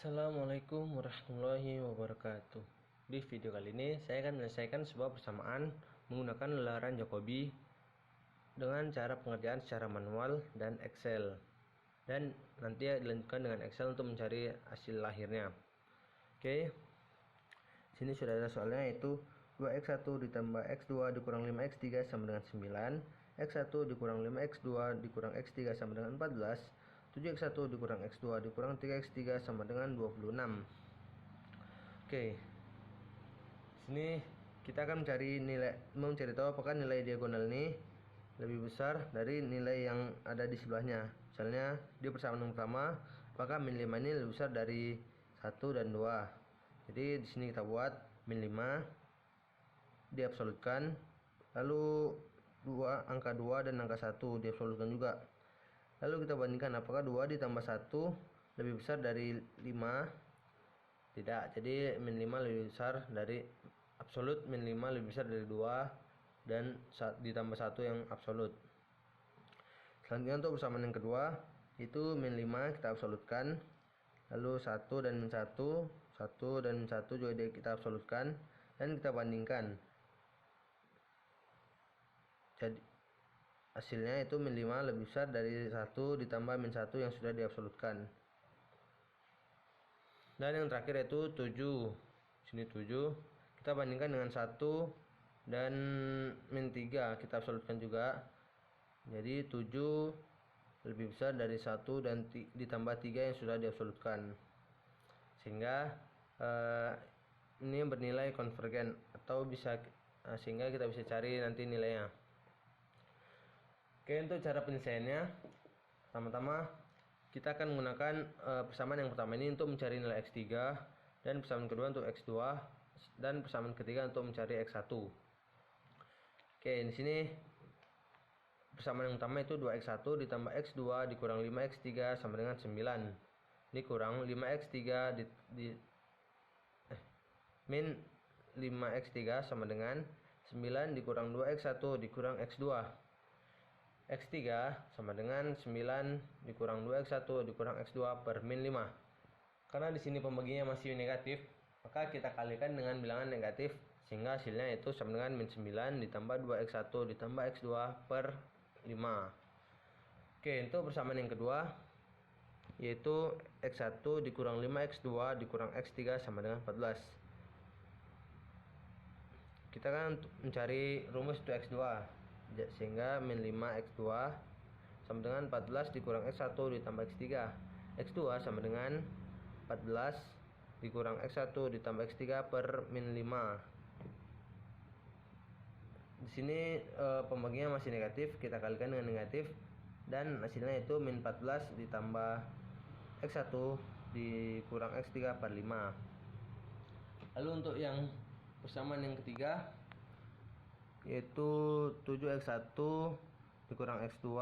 Assalamualaikum warahmatullahi wabarakatuh. Di video kali ini saya akan menyelesaikan sebuah persamaan menggunakan lelaran Jacobi dengan cara pengerjaan secara manual dan Excel, dan nanti dilanjutkan dengan Excel untuk mencari hasil lahirnya. Oke, sini sudah ada soalnya, yaitu 2x1 ditambah x2 dikurang 5x3 sama dengan 9, x1 dikurang 5x2 dikurang x3 sama dengan 14, 7x1 dikurang x2 dikurang 3x3 sama dengan 26. Oke, sini kita akan mencari tahu apakah nilai diagonal ini lebih besar dari nilai yang ada di sebelahnya. Misalnya di persamaan yang pertama, apakah min 5 ini lebih besar dari 1 dan 2. Jadi di sini kita buat min 5 diabsolutkan, lalu angka 2 dan angka 1 diabsolutkan juga. Lalu kita bandingkan apakah 2 ditambah 1 lebih besar dari 5. Tidak, jadi min 5 lebih besar dari absolut, min 5 lebih besar dari 2 dan ditambah 1 yang absolut. Selanjutnya untuk persamaan yang kedua, itu min 5 kita absolutkan, lalu 1 dan min 1, 1 dan min 1 juga kita absolutkan, dan kita bandingkan. Jadi hasilnya itu min 5 lebih besar dari 1 ditambah min 1 yang sudah diabsolutkan. Dan yang terakhir itu 7. Sini 7 kita bandingkan dengan 1 dan min 3 kita absolutkan juga. Jadi 7 lebih besar dari 1 dan ditambah 3 yang sudah diabsolutkan. Sehingga ini bernilai konvergen, atau sehingga kita bisa cari nanti nilainya. Oke, untuk cara penyelesaiannya, pertama-tama kita akan menggunakan persamaan yang pertama ini untuk mencari nilai x3, dan persamaan kedua untuk x2, dan persamaan ketiga untuk mencari x1. Oke, di sini persamaan yang pertama itu 2x1 ditambah x2 dikurang 5x3 sama dengan 9. Ini kurang 5x3 min 5x3 sama dengan 9 dikurang 2x1 dikurang x2. X3 sama dengan 9 dikurang 2x1 dikurang x2 per min 5. Karena di sini pembaginya masih negatif, maka kita kalikan dengan bilangan negatif, sehingga hasilnya itu sama dengan min 9 ditambah 2x1 ditambah x2 per 5. Oke, untuk persamaan yang kedua, yaitu x1 dikurang 5x2 dikurang x3 sama dengan 14. Kita kan mencari rumus untuk x2, sehingga min 5x2 sama dengan 14 dikurang x1 ditambah x3. X2 sama dengan 14 dikurang x1 ditambah x3 per min 5. Di sini pembagiannya masih negatif, kita kalikan dengan negatif, dan hasilnya itu min 14 ditambah x1 dikurang x3 per 5. Lalu untuk yang persamaan yang ketiga, yaitu 7x1 dikurang x2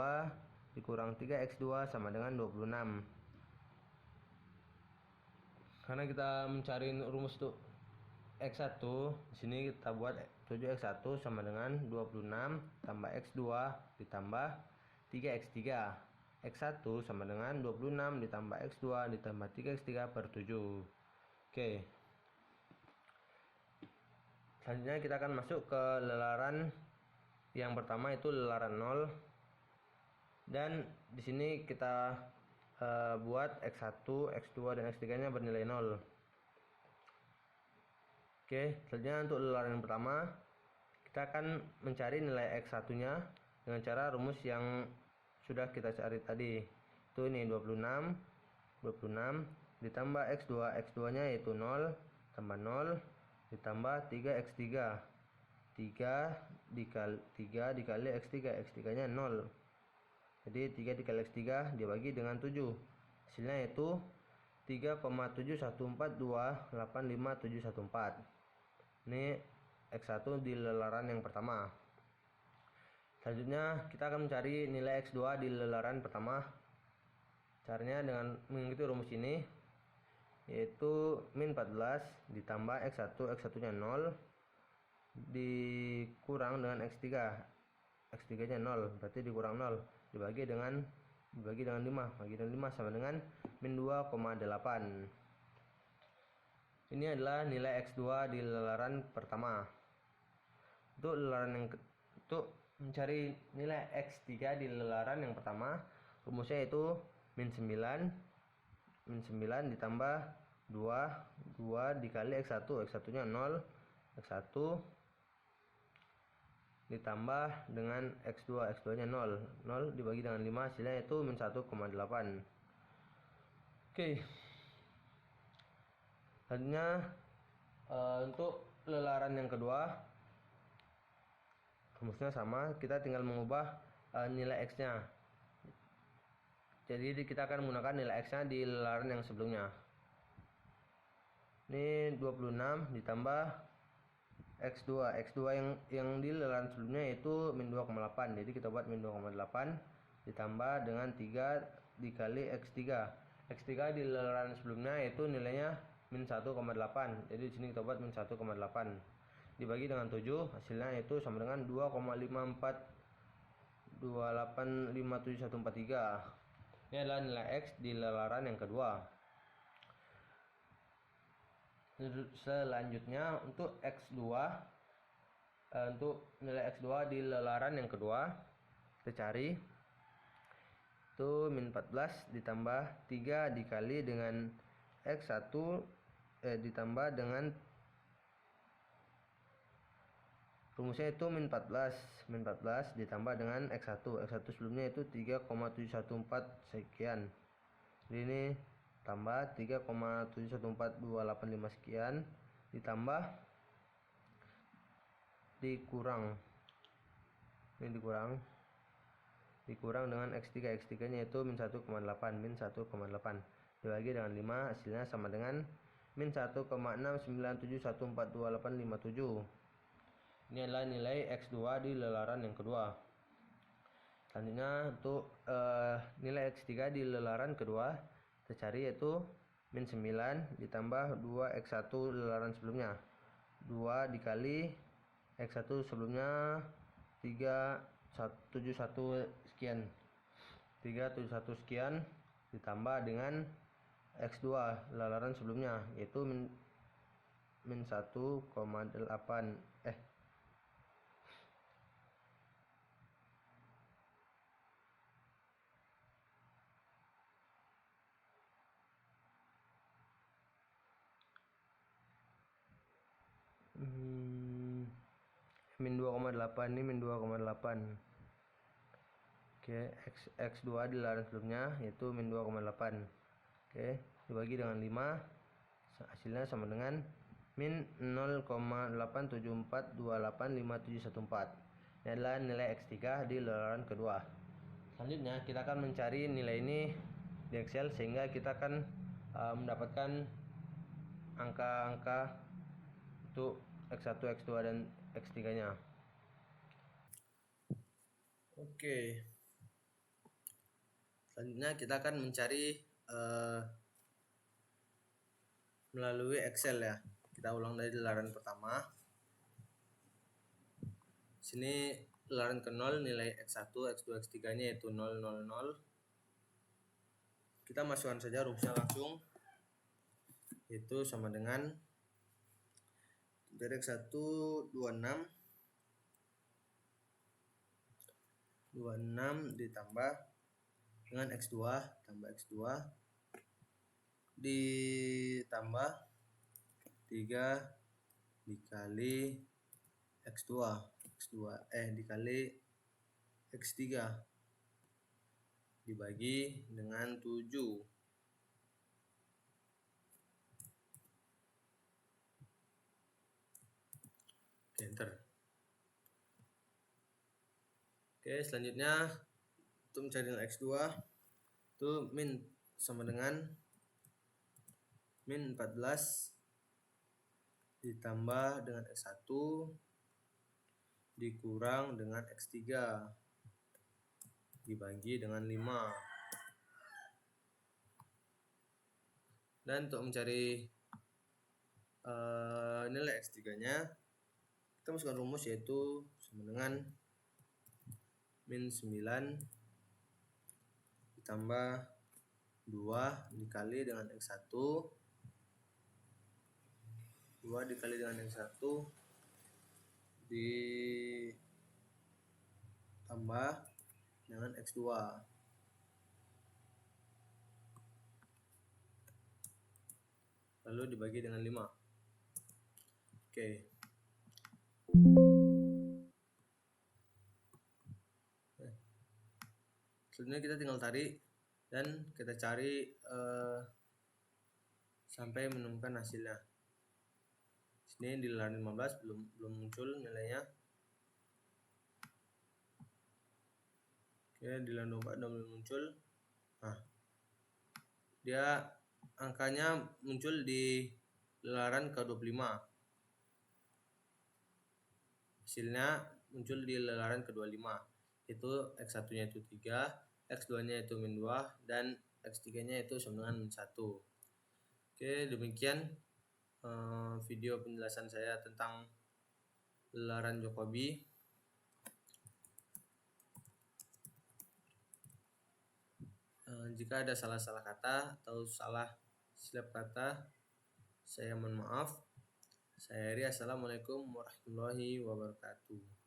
dikurang 3x2 sama dengan 26. Karena kita mencari rumus untuk x1, di sini kita buat 7x1 sama dengan 26 tambah x2 ditambah 3x3. X1 sama dengan 26 ditambah x2 ditambah 3x3 per 7. Oke. Selanjutnya kita akan masuk ke lelaran yang pertama, itu lelaran 0. Dan di sini kita buat x1, x2 dan x3-nya bernilai 0. Oke, selanjutnya untuk lelaran yang pertama, kita akan mencari nilai x1-nya dengan cara rumus yang sudah kita cari tadi. Itu ini 26 ditambah x2, x2-nya yaitu 0 tambah 0 ditambah 3x3. 3 dikali x3, x3-nya 0. Jadi 3 dikali x3 dibagi dengan 7. Hasilnya yaitu 3,714285714. Ini x1 di lelaran yang pertama. Selanjutnya kita akan mencari nilai x2 di lelaran pertama. Caranya dengan mengikuti rumus ini, yaitu min 14 ditambah x1, x1-nya 0 dikurang dengan x3. X3-nya 0, berarti dikurang 0 dibagi dengan 5 sama dengan min 2,8. Ini adalah nilai X2 di lelaran pertama. Untuk mencari nilai X3 di lelaran yang pertama, rumusnya itu min 9 ditambah 2 dikali X1. X1 nya 0, X1 ditambah dengan X2 nya 0 dibagi dengan 5, hasilnya itu min 1,8. Oke, selanjutnya untuk lelaran yang kedua, rumusnya sama, kita tinggal mengubah nilai X nya. Jadi kita akan menggunakan nilai X nya di lelaran yang sebelumnya. Ini 26 ditambah X2 yang di lelaran sebelumnya itu min 2,8. Jadi kita buat min 2,8 ditambah dengan 3 dikali X3. X3 di lelaran sebelumnya itu nilainya min 1,8. Jadi di sini kita buat min 1,8 dibagi dengan 7, hasilnya itu sama dengan 2,54285743. Ini adalah nilai X di lelaran yang kedua. Selanjutnya untuk X2, untuk nilai X2 di lelaran yang kedua, kita cari itu min 14 ditambah 3 dikali dengan X1 ditambah dengan rumusnya itu min 14 ditambah dengan X1 sebelumnya itu 3,714 sekian. Jadi ini tambah 3,7142855 sekian ditambah dikurang dengan X3 nya itu min 1,8 dibagi dengan 5, hasilnya sama dengan min 1,6971428857. Ini adalah nilai X2 di lelaran yang kedua. Selanjutnya untuk nilai X3 di lelaran kedua, kita cari yaitu min 9 ditambah 2X1 lelaran sebelumnya. 2 dikali X1 sebelumnya 371 sekian. 371 sekian ditambah dengan X2 lelaran sebelumnya yaitu min 1,8 min 2,8 ini min 2,8. Oke, X2 di lelaran sebelumnya yaitu min 2,8. Oke, dibagi dengan 5, hasilnya sama dengan min 0,874285714. Ini adalah nilai X3 di lelaran kedua. Selanjutnya kita akan mencari nilai ini di Excel sehingga kita akan mendapatkan angka-angka untuk X1, X2 dan X3 nya. Oke, selanjutnya kita akan mencari melalui Excel ya. Kita ulang dari lelaran pertama. Sini lelaran ke-0 nilai X1, X2, X3 nya yaitu 0, 0, 0. Kita masukkan saja rumusnya langsung, yaitu sama dengan dari X1 26 ditambah dengan X2 tambah X2 ditambah 3 dikali X2 dikali X3 dibagi dengan 7. Enter. Oke, selanjutnya untuk mencari nilai X2 itu min sama dengan min 14 ditambah dengan X1 dikurang dengan X3 dibagi dengan 5. Dan untuk mencari nilai X3 nya, kita masukkan rumus yaitu sama dengan min 9 ditambah 2 dikali dengan X1 2 dikali dengan X1 ditambah dengan X2 lalu dibagi dengan 5. Oke. Selanjutnya kita tinggal tarik dan kita cari sampai menemukan hasilnya. Sini di lembaran 15 belum muncul nilainya. Oke, di lembaran 24 belum muncul. Nah, dia angkanya muncul di lembaran ke-25. Hasilnya muncul di lembaran ke-25. Itu X1-nya itu 3, X2-nya itu -2, dan X3-nya itu sama dengan -1. Oke, demikian video penjelasan saya tentang lelaran Jacobi. Jika ada salah-salah kata atau salah silap kata, saya mohon maaf. Saya Heri, assalamualaikum warahmatullahi wabarakatuh.